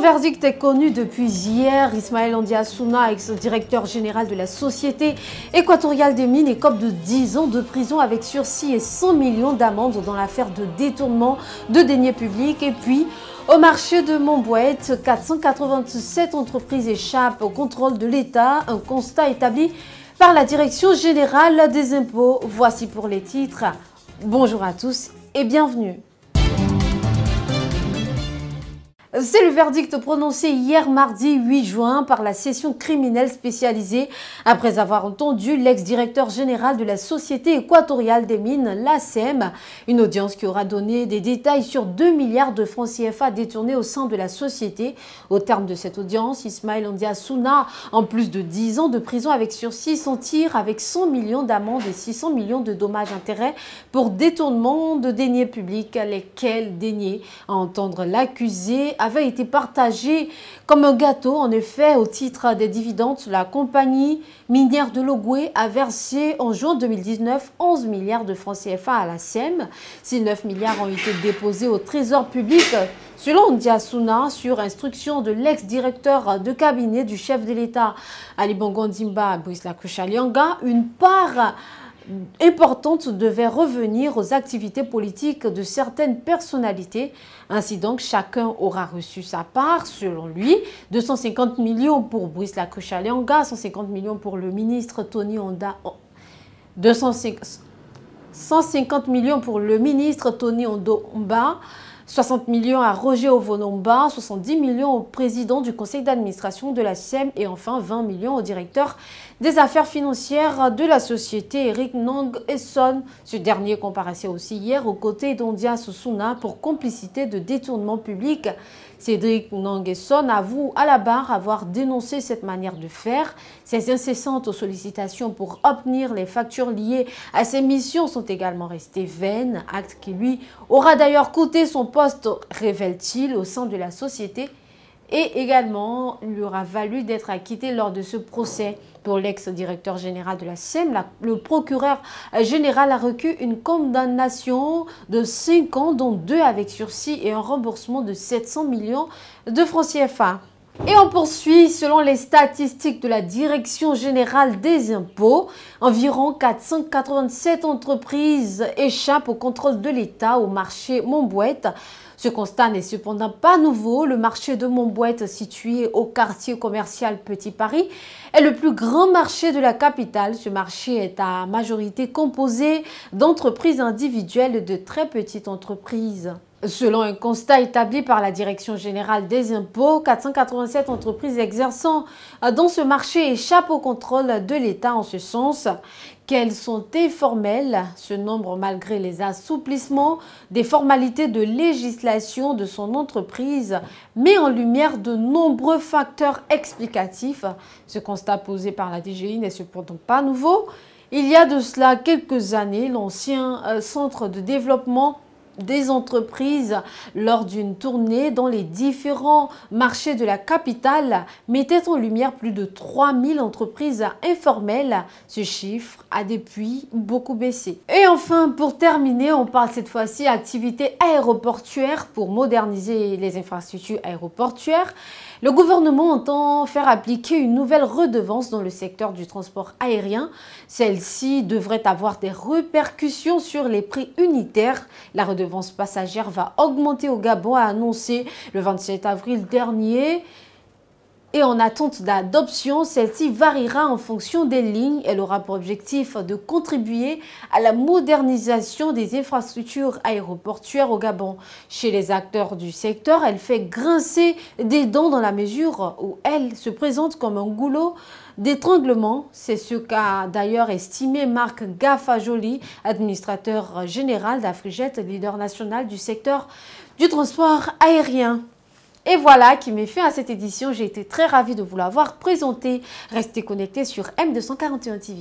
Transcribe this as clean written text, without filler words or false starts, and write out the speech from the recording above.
verdict est connu depuis hier. Ismaël Ondiassouna, ex-directeur général de la Société équatoriale des mines, écope de 10 ans de prison avec sursis et 100 millions d'amende dans l'affaire de détournement de deniers publics. Et puis, au marché de Montbouette, 487 entreprises échappent au contrôle de l'État. Un constat établi par la Direction générale des impôts. Voici pour les titres. Bonjour à tous et bienvenue. C'est le verdict prononcé hier mardi 8 juin par la session criminelle spécialisée après avoir entendu l'ex-directeur général de la Société équatoriale des mines, l'ACM. Une audience qui aura donné des détails sur 2 milliards de francs CFA détournés au sein de la société. Au terme de cette audience, Ismaël Ondiassouna, en plus de 10 ans de prison avec sursis, s'en tire avec 100 millions d'amendes et 600 millions de dommages-intérêts pour détournement de deniers publics, lesquels deniers, à entendre l'accusé, avait été partagé comme un gâteau. En effet, au titre des dividendes, la compagnie minière de Logoué a versé en juin 2019 11 milliards de francs CFA à la SEM. Si 9 milliards ont été déposés au trésor public, selon Ondiassouna, sur instruction de l'ex-directeur de cabinet du chef de l'État, Ali Bongo Ndimba Brice Lakucha-Lianga, une part importante devait revenir aux activités politiques de certaines personnalités. Ainsi donc, chacun aura reçu sa part, selon lui. 250 millions pour Brice Lakucha-Lianga, 150 millions pour le ministre Tony Onda, 150 millions pour le ministre Tony Ondo-Mba, 60 millions à Roger Ovonomba, 70 millions au président du conseil d'administration de la SEM et enfin 20 millions au directeur des affaires financières de la société, Eric Nong Esson. Ce dernier comparaissait aussi hier aux côtés d'Ondiassouna pour complicité de détournement public. Cédric Nonguesson avoue à la barre avoir dénoncé cette manière de faire. Ses incessantes sollicitations pour obtenir les factures liées à ses missions sont également restées vaines, acte qui lui aura d'ailleurs coûté son poste, révèle-t-il, au sein de la société, et également lui aura valu d'être acquitté lors de ce procès. Pour l'ex-directeur général de la SEM, le procureur général a requis une condamnation de 5 ans, dont 2 avec sursis et un remboursement de 700 millions de francs CFA. Et on poursuit, selon les statistiques de la Direction générale des impôts, environ 487 entreprises échappent au contrôle de l'État au marché Montbouette. Ce constat n'est cependant pas nouveau. Le marché de Montbouette, situé au quartier commercial Petit Paris, est le plus grand marché de la capitale. Ce marché est à majorité composé d'entreprises individuelles et de très petites entreprises. Selon un constat établi par la Direction générale des impôts, 487 entreprises exerçant dans ce marché échappent au contrôle de l'État en ce sens qu'elles sont informelles. Ce nombre, malgré les assouplissements des formalités de législation de son entreprise, met en lumière de nombreux facteurs explicatifs. Ce constat posé par la DGI n'est cependant pas nouveau. Il y a de cela quelques années, l'ancien centre de développement des entreprises, lors d'une tournée dans les différents marchés de la capitale, mettait en lumière plus de 3000 entreprises informelles. Ce chiffre a depuis beaucoup baissé. Et enfin, pour terminer, on parle cette fois-ci activité aéroportuaire pour moderniser les infrastructures aéroportuaires. Le gouvernement entend faire appliquer une nouvelle redevance dans le secteur du transport aérien. Celle-ci devrait avoir des répercussions sur les prix unitaires. La redevance passagère va augmenter au Gabon, a annoncé le 27 avril dernier. Et en attente d'adoption, celle-ci variera en fonction des lignes. Elle aura pour objectif de contribuer à la modernisation des infrastructures aéroportuaires au Gabon. Chez les acteurs du secteur, elle fait grincer des dents dans la mesure où elle se présente comme un goulot d'étranglement. C'est ce qu'a d'ailleurs estimé Marc Gaffajoli, administrateur général d'Afrijet, leader national du secteur du transport aérien. Et voilà qui met fin à cette édition. J'ai été très ravie de vous l'avoir présenté. Restez connectés sur M241 TV.